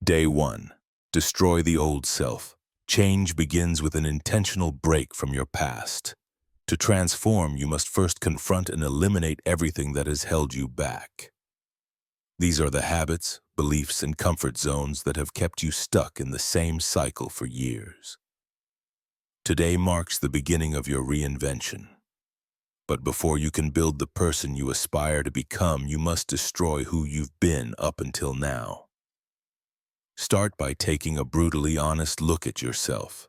Day 1. Destroy the old self. Change begins with an intentional break from your past. To transform, you must first confront and eliminate everything that has held you back. These are the habits, beliefs, and comfort zones that have kept you stuck in the same cycle for years. Today marks the beginning of your reinvention. But before you can build the person you aspire to become, you must destroy who you've been up until now. Start by taking a brutally honest look at yourself.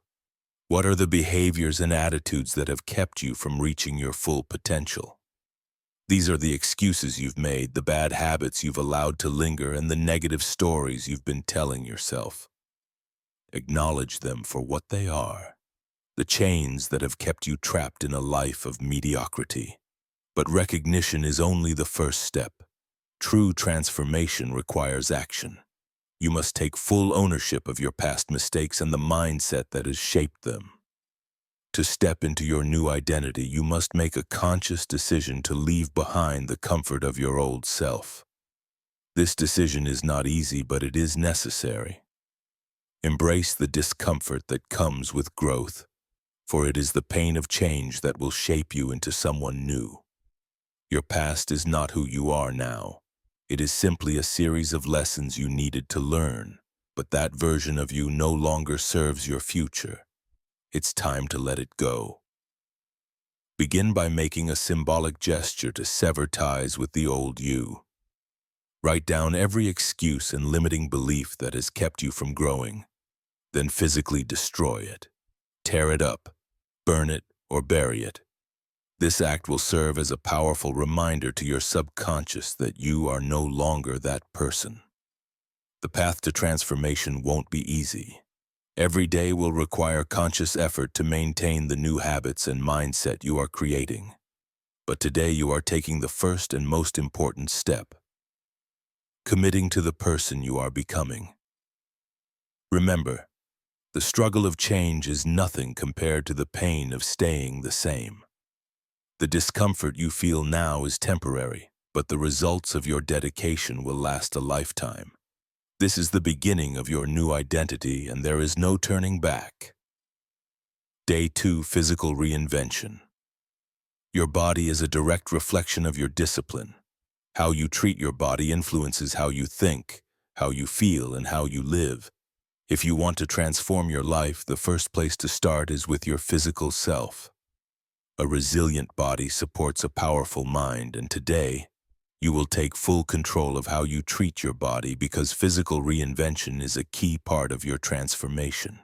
What are the behaviors and attitudes that have kept you from reaching your full potential? These are the excuses you've made, the bad habits you've allowed to linger, and the negative stories you've been telling yourself. Acknowledge them for what they are, the chains that have kept you trapped in a life of mediocrity. But recognition is only the first step. True transformation requires action. You must take full ownership of your past mistakes and the mindset that has shaped them. To step into your new identity, you must make a conscious decision to leave behind the comfort of your old self. This decision is not easy, but it is necessary. Embrace the discomfort that comes with growth, for it is the pain of change that will shape you into someone new. Your past is not who you are now. It is simply a series of lessons you needed to learn, but that version of you no longer serves your future. It's time to let it go. Begin by making a symbolic gesture to sever ties with the old you. Write down every excuse and limiting belief that has kept you from growing. Then physically destroy it. Tear it up, burn it, or bury it. This act will serve as a powerful reminder to your subconscious that you are no longer that person. The path to transformation won't be easy. Every day will require conscious effort to maintain the new habits and mindset you are creating. But today you are taking the first and most important step, committing to the person you are becoming. Remember, the struggle of change is nothing compared to the pain of staying the same. The discomfort you feel now is temporary, but the results of your dedication will last a lifetime. This is the beginning of your new identity, and there is no turning back. Day 2. Physical reinvention. Your body is a direct reflection of your discipline. How you treat your body influences how you think, how you feel, and how you live. If you want to transform your life, the first place to start is with your physical self. A resilient body supports a powerful mind, and today, you will take full control of how you treat your body because physical reinvention is a key part of your transformation.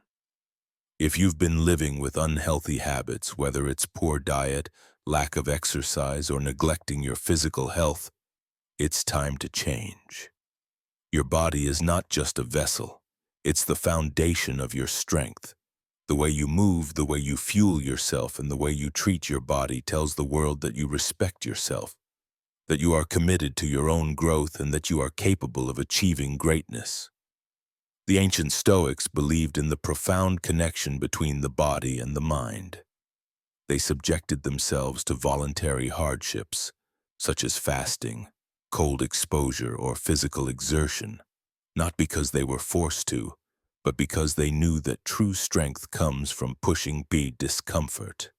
If you've been living with unhealthy habits, whether it's poor diet, lack of exercise, or neglecting your physical health, it's time to change. Your body is not just a vessel, it's the foundation of your strength. The way you move, the way you fuel yourself, and the way you treat your body tells the world that you respect yourself, that you are committed to your own growth, and that you are capable of achieving greatness. The ancient Stoics believed in the profound connection between the body and the mind. They subjected themselves to voluntary hardships, such as fasting, cold exposure, or physical exertion, not because they were forced to, but because they knew that true strength comes from pushing beyond discomfort.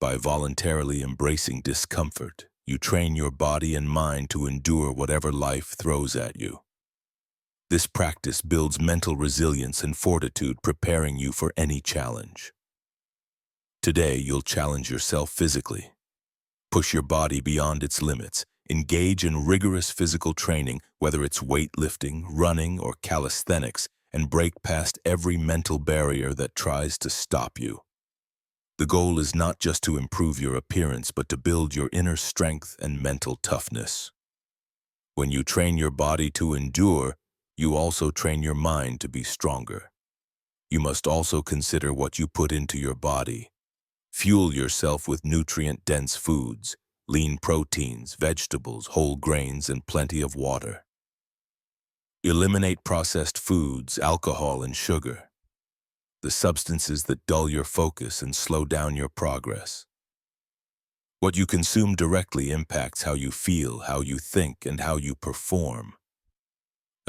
By voluntarily embracing discomfort, you train your body and mind to endure whatever life throws at you. This practice builds mental resilience and fortitude, preparing you for any challenge. Today, you'll challenge yourself physically. Push your body beyond its limits. Engage in rigorous physical training, whether it's weightlifting, running, or calisthenics, and break past every mental barrier that tries to stop you. The goal is not just to improve your appearance, but to build your inner strength and mental toughness. When you train your body to endure, you also train your mind to be stronger. You must also consider what you put into your body. Fuel yourself with nutrient-dense foods, lean proteins, vegetables, whole grains, and plenty of water. Eliminate processed foods, alcohol, and sugar, the substances that dull your focus and slow down your progress. What you consume directly impacts how you feel, how you think, and how you perform.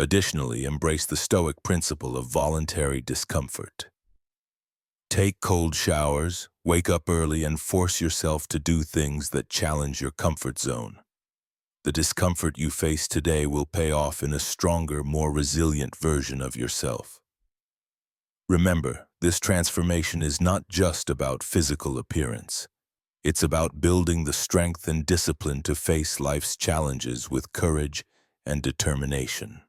Additionally, embrace the Stoic principle of voluntary discomfort. Take cold showers, wake up early, and force yourself to do things that challenge your comfort zone. The discomfort you face today will pay off in a stronger, more resilient version of yourself. Remember, this transformation is not just about physical appearance. It's about building the strength and discipline to face life's challenges with courage and determination.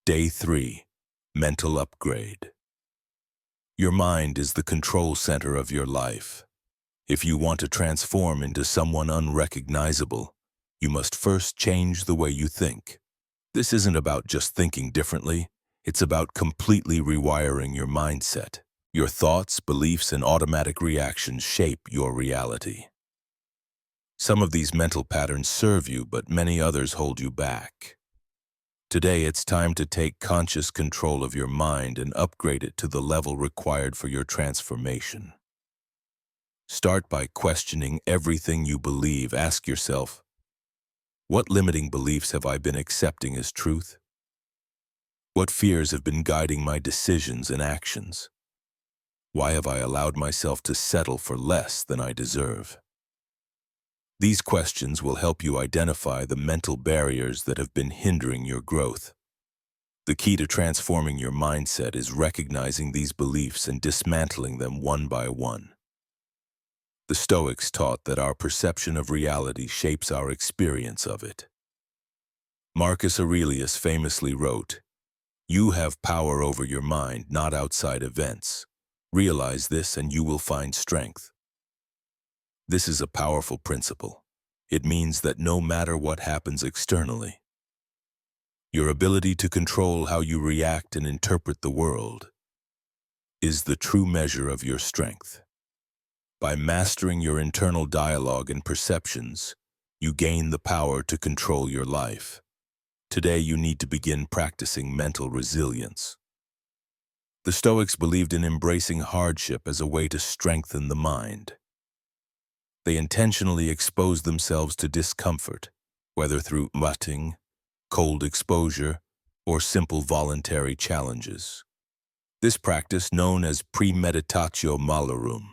Day 3. Mental upgrade. Your mind is the control center of your life. If you want to transform into someone unrecognizable, you must first change the way you think. This isn't about just thinking differently. It's about completely rewiring your mindset. Your thoughts, beliefs, and automatic reactions shape your reality. Some of these mental patterns serve you, but many others hold you back. Today, it's time to take conscious control of your mind and upgrade it to the level required for your transformation. Start by questioning everything you believe. Ask yourself, what limiting beliefs have I been accepting as truth? What fears have been guiding my decisions and actions? Why have I allowed myself to settle for less than I deserve? These questions will help you identify the mental barriers that have been hindering your growth. The key to transforming your mindset is recognizing these beliefs and dismantling them one by one. The Stoics taught that our perception of reality shapes our experience of it. Marcus Aurelius famously wrote, "You have power over your mind, not outside events. Realize this and you will find strength." This is a powerful principle. It means that no matter what happens externally, your ability to control how you react and interpret the world is the true measure of your strength. By mastering your internal dialogue and perceptions, you gain the power to control your life. Today, you need to begin practicing mental resilience. The Stoics believed in embracing hardship as a way to strengthen the mind. They intentionally exposed themselves to discomfort, whether through rutting, cold exposure, or simple voluntary challenges. This practice, known as premeditatio malorum,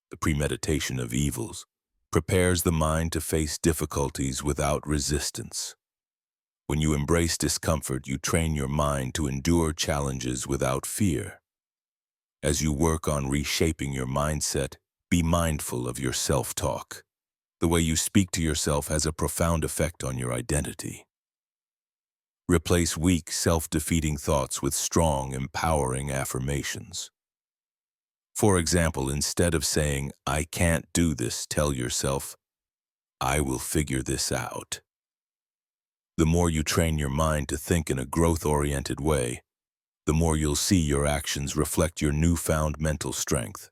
the premeditation of evils, prepares the mind to face difficulties without resistance. When you embrace discomfort, you train your mind to endure challenges without fear. As you work on reshaping your mindset, be mindful of your self-talk. The way you speak to yourself has a profound effect on your identity. Replace weak, self-defeating thoughts with strong, empowering affirmations. For example, instead of saying, "I can't do this," tell yourself, "I will figure this out." The more you train your mind to think in a growth-oriented way, the more you'll see your actions reflect your newfound mental strength.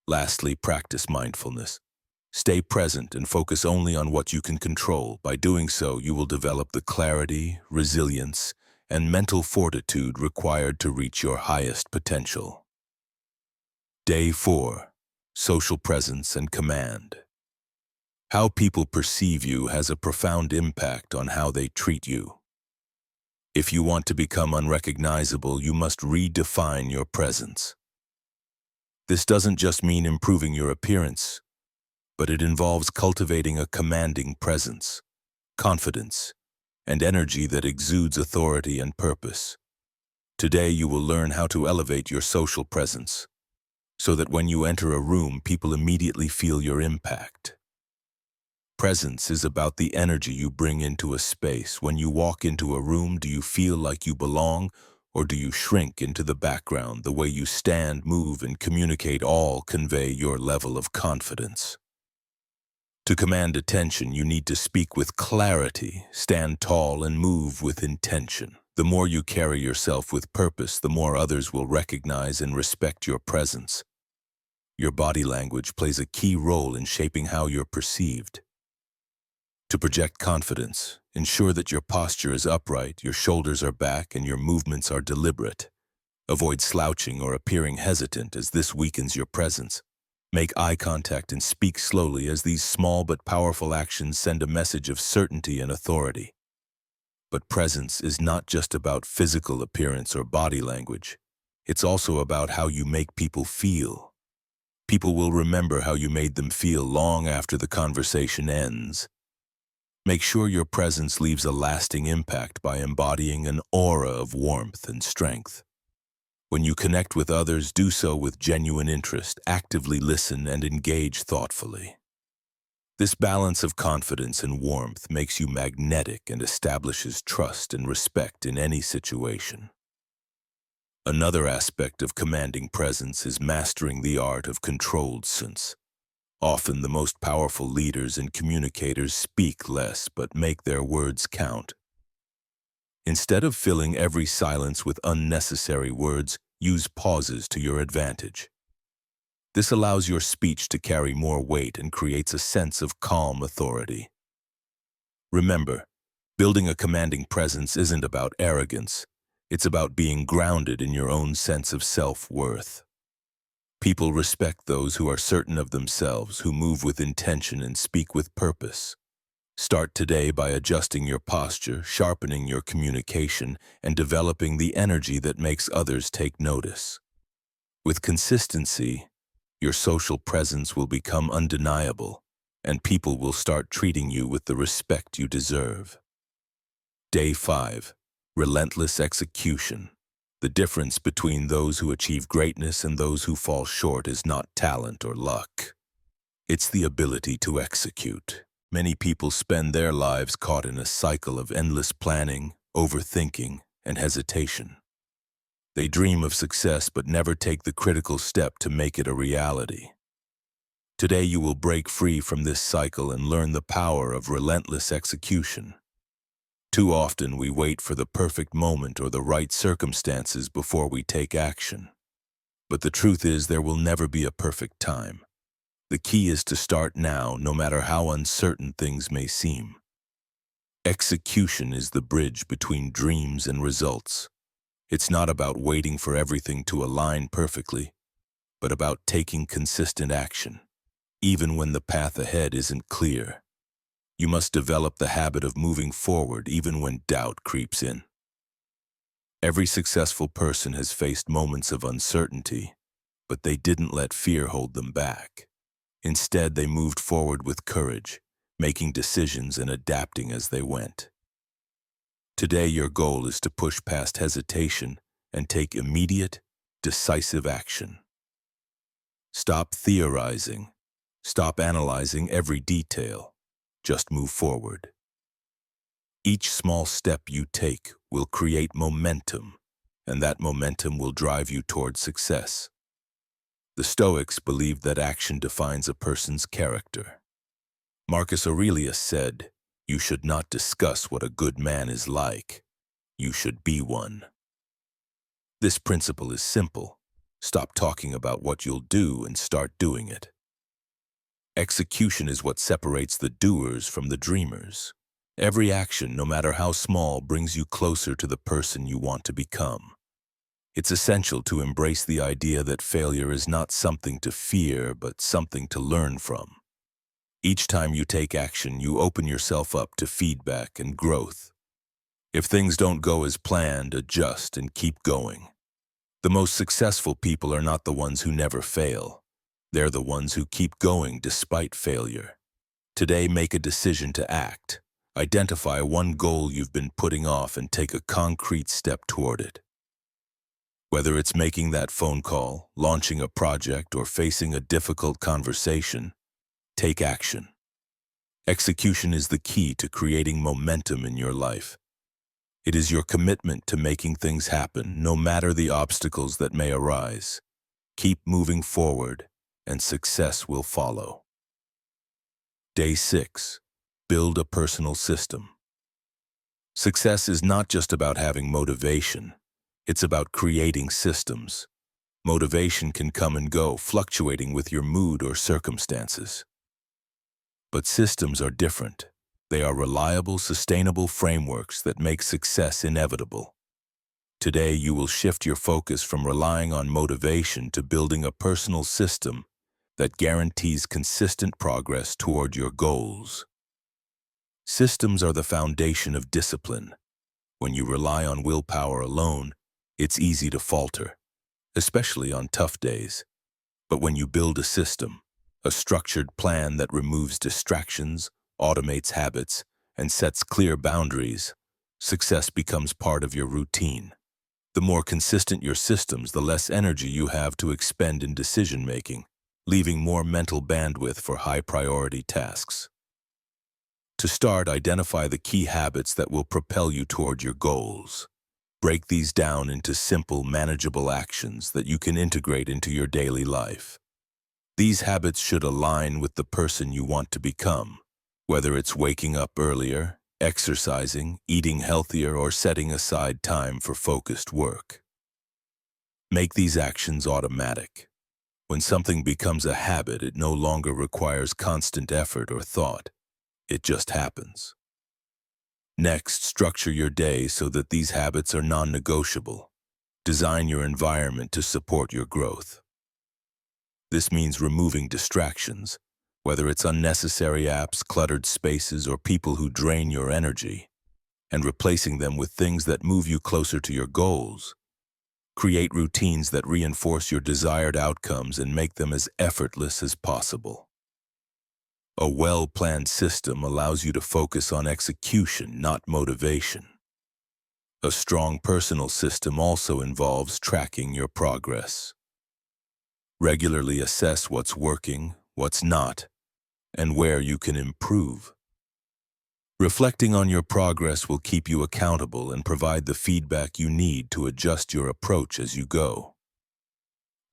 Lastly, practice mindfulness. Stay present and focus only on what you can control. By doing so, you will develop the clarity, resilience, and mental fortitude required to reach your highest potential. Day 4. Social presence and command. How people perceive you has a profound impact on how they treat you. If you want to become unrecognizable, you must redefine your presence. This doesn't just mean improving your appearance, but it involves cultivating a commanding presence, confidence, and energy that exudes authority and purpose. Today, you will learn how to elevate your social presence, so that when you enter a room, people immediately feel your impact. Presence is about the energy you bring into a space. When you walk into a room, do you feel like you belong, or do you shrink into the background? The way you stand, move, and communicate all convey your level of confidence. To command attention, you need to speak with clarity, stand tall, and move with intention. The more you carry yourself with purpose, the more others will recognize and respect your presence. Your body language plays a key role in shaping how you're perceived. To project confidence, ensure that your posture is upright, your shoulders are back, and your movements are deliberate. Avoid slouching or appearing hesitant, as this weakens your presence. Make eye contact and speak slowly, as these small but powerful actions send a message of certainty and authority. But presence is not just about physical appearance or body language. It's also about how you make people feel. People will remember how you made them feel long after the conversation ends. Make sure your presence leaves a lasting impact by embodying an aura of warmth and strength. When you connect with others, do so with genuine interest, actively listen, and engage thoughtfully. This balance of confidence and warmth makes you magnetic and establishes trust and respect in any situation. Another aspect of commanding presence is mastering the art of controlled sense. Often the most powerful leaders and communicators speak less but make their words count. Instead of filling every silence with unnecessary words, use pauses to your advantage. This allows your speech to carry more weight and creates a sense of calm authority. Remember, building a commanding presence isn't about arrogance. It's about being grounded in your own sense of self-worth. People respect those who are certain of themselves, who move with intention and speak with purpose. Start today by adjusting your posture, sharpening your communication, and developing the energy that makes others take notice. With consistency, your social presence will become undeniable, and people will start treating you with the respect you deserve. Day 5. Relentless execution. The difference between those who achieve greatness and those who fall short is not talent or luck. It's the ability to execute. Many people spend their lives caught in a cycle of endless planning, overthinking, and hesitation. They dream of success but never take the critical step to make it a reality. Today you will break free from this cycle and learn the power of relentless execution. Too often we wait for the perfect moment or the right circumstances before we take action. But the truth is there will never be a perfect time. The key is to start now, no matter how uncertain things may seem. Execution is the bridge between dreams and results. It's not about waiting for everything to align perfectly, but about taking consistent action, even when the path ahead isn't clear. You must develop the habit of moving forward even when doubt creeps in. Every successful person has faced moments of uncertainty, but they didn't let fear hold them back. Instead, they moved forward with courage, making decisions and adapting as they went. Today, your goal is to push past hesitation and take immediate, decisive action. Stop theorizing. Stop analyzing every detail. Just move forward. Each small step you take will create momentum, and that momentum will drive you toward success. The Stoics believed that action defines a person's character. Marcus Aurelius said, "You should not discuss what a good man is like. You should be one." This principle is simple. Stop talking about what you'll do and start doing it. Execution is what separates the doers from the dreamers. Every action, no matter how small, brings you closer to the person you want to become. It's essential to embrace the idea that failure is not something to fear, but something to learn from. Each time you take action, you open yourself up to feedback and growth. If things don't go as planned, adjust and keep going. The most successful people are not the ones who never fail. They're the ones who keep going despite failure. Today, make a decision to act. Identify one goal you've been putting off and take a concrete step toward it. Whether it's making that phone call, launching a project, or facing a difficult conversation, take action. Execution is the key to creating momentum in your life. It is your commitment to making things happen, no matter the obstacles that may arise. Keep moving forward, and success will follow. Day 6. Build a personal system. Success is not just about having motivation. It's about creating systems. Motivation can come and go, fluctuating with your mood or circumstances. But systems are different. They are reliable, sustainable frameworks that make success inevitable. Today, you will shift your focus from relying on motivation to building a personal system that guarantees consistent progress toward your goals. Systems are the foundation of discipline. When you rely on willpower alone, it's easy to falter, especially on tough days. But when you build a system, a structured plan that removes distractions, automates habits, and sets clear boundaries, success becomes part of your routine. The more consistent your systems, the less energy you have to expend in decision-making, leaving more mental bandwidth for high-priority tasks. To start, identify the key habits that will propel you toward your goals. Break these down into simple, manageable actions that you can integrate into your daily life. These habits should align with the person you want to become, whether it's waking up earlier, exercising, eating healthier, or setting aside time for focused work. Make these actions automatic. When something becomes a habit, it no longer requires constant effort or thought. It just happens. Next, structure your day so that these habits are non-negotiable. Design your environment to support your growth. This means removing distractions, whether it's unnecessary apps, cluttered spaces, or people who drain your energy, and replacing them with things that move you closer to your goals. Create routines that reinforce your desired outcomes and make them as effortless as possible. A well-planned system allows you to focus on execution, not motivation. A strong personal system also involves tracking your progress. Regularly assess what's working, what's not, and where you can improve. Reflecting on your progress will keep you accountable and provide the feedback you need to adjust your approach as you go.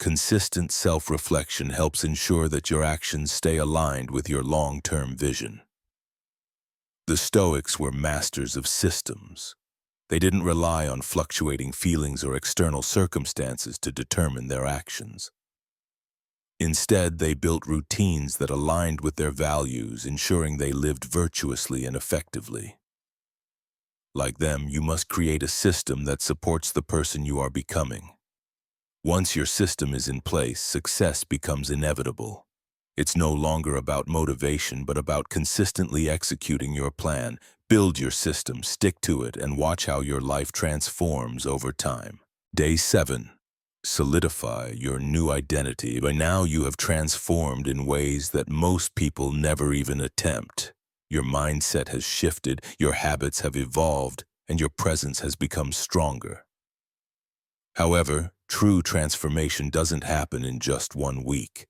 Consistent self-reflection helps ensure that your actions stay aligned with your long-term vision. The Stoics were masters of systems. They didn't rely on fluctuating feelings or external circumstances to determine their actions. Instead, they built routines that aligned with their values, ensuring they lived virtuously and effectively. Like them, you must create a system that supports the person you are becoming. Once your system is in place, success becomes inevitable. It's no longer about motivation, but about consistently executing your plan. Build your system, stick to it, and watch how your life transforms over time. Day 7. Solidify your new identity. By now, you have transformed in ways that most people never even attempt. Your mindset has shifted, your habits have evolved, and your presence has become stronger. However, true transformation doesn't happen in just 1 week.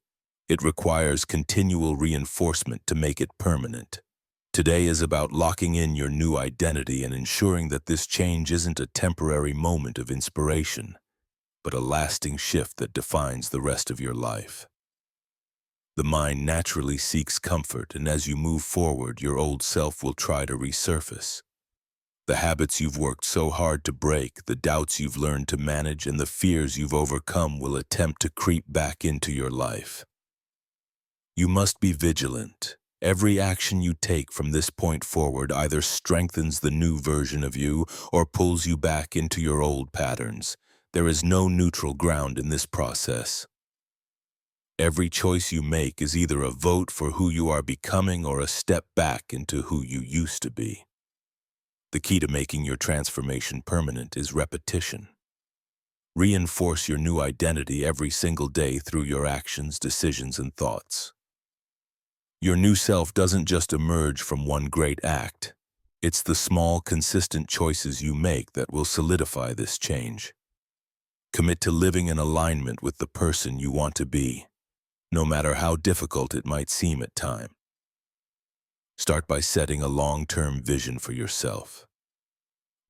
It requires continual reinforcement to make it permanent. Today is about locking in your new identity and ensuring that this change isn't a temporary moment of inspiration, but a lasting shift that defines the rest of your life. The mind naturally seeks comfort, and as you move forward, your old self will try to resurface. The habits you've worked so hard to break, the doubts you've learned to manage, and the fears you've overcome will attempt to creep back into your life. You must be vigilant. Every action you take from this point forward either strengthens the new version of you or pulls you back into your old patterns. There is no neutral ground in this process. Every choice you make is either a vote for who you are becoming or a step back into who you used to be. The key to making your transformation permanent is repetition. Reinforce your new identity every single day through your actions, decisions, and thoughts. Your new self doesn't just emerge from one great act. It's the small, consistent choices you make that will solidify this change. Commit to living in alignment with the person you want to be, no matter how difficult it might seem at times. Start by setting a long-term vision for yourself.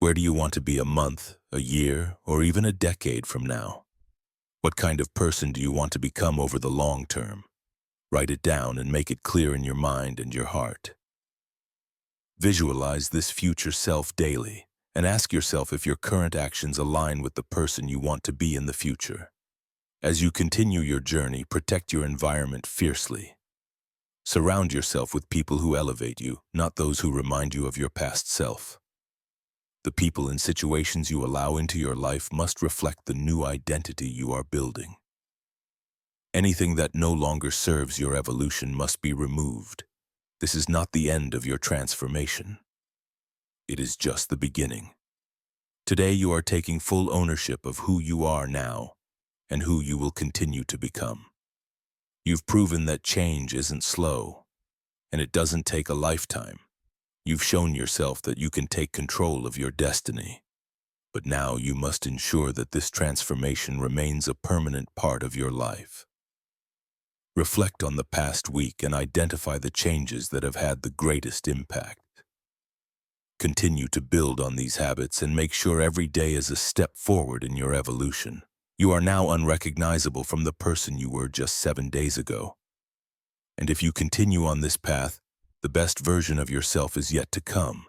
Where do you want to be a month, a year, or even a decade from now? What kind of person do you want to become over the long term? Write it down and make it clear in your mind and your heart. Visualize this future self daily and ask yourself if your current actions align with the person you want to be in the future. As you continue your journey, protect your environment fiercely. Surround yourself with people who elevate you, not those who remind you of your past self. The people and situations you allow into your life must reflect the new identity you are building. Anything that no longer serves your evolution must be removed. This is not the end of your transformation. It is just the beginning. Today you are taking full ownership of who you are now and who you will continue to become. You've proven that change isn't slow, and it doesn't take a lifetime. You've shown yourself that you can take control of your destiny. But now you must ensure that this transformation remains a permanent part of your life. Reflect on the past week and identify the changes that have had the greatest impact. Continue to build on these habits and make sure every day is a step forward in your evolution. You are now unrecognizable from the person you were just 7 days ago. And if you continue on this path, the best version of yourself is yet to come.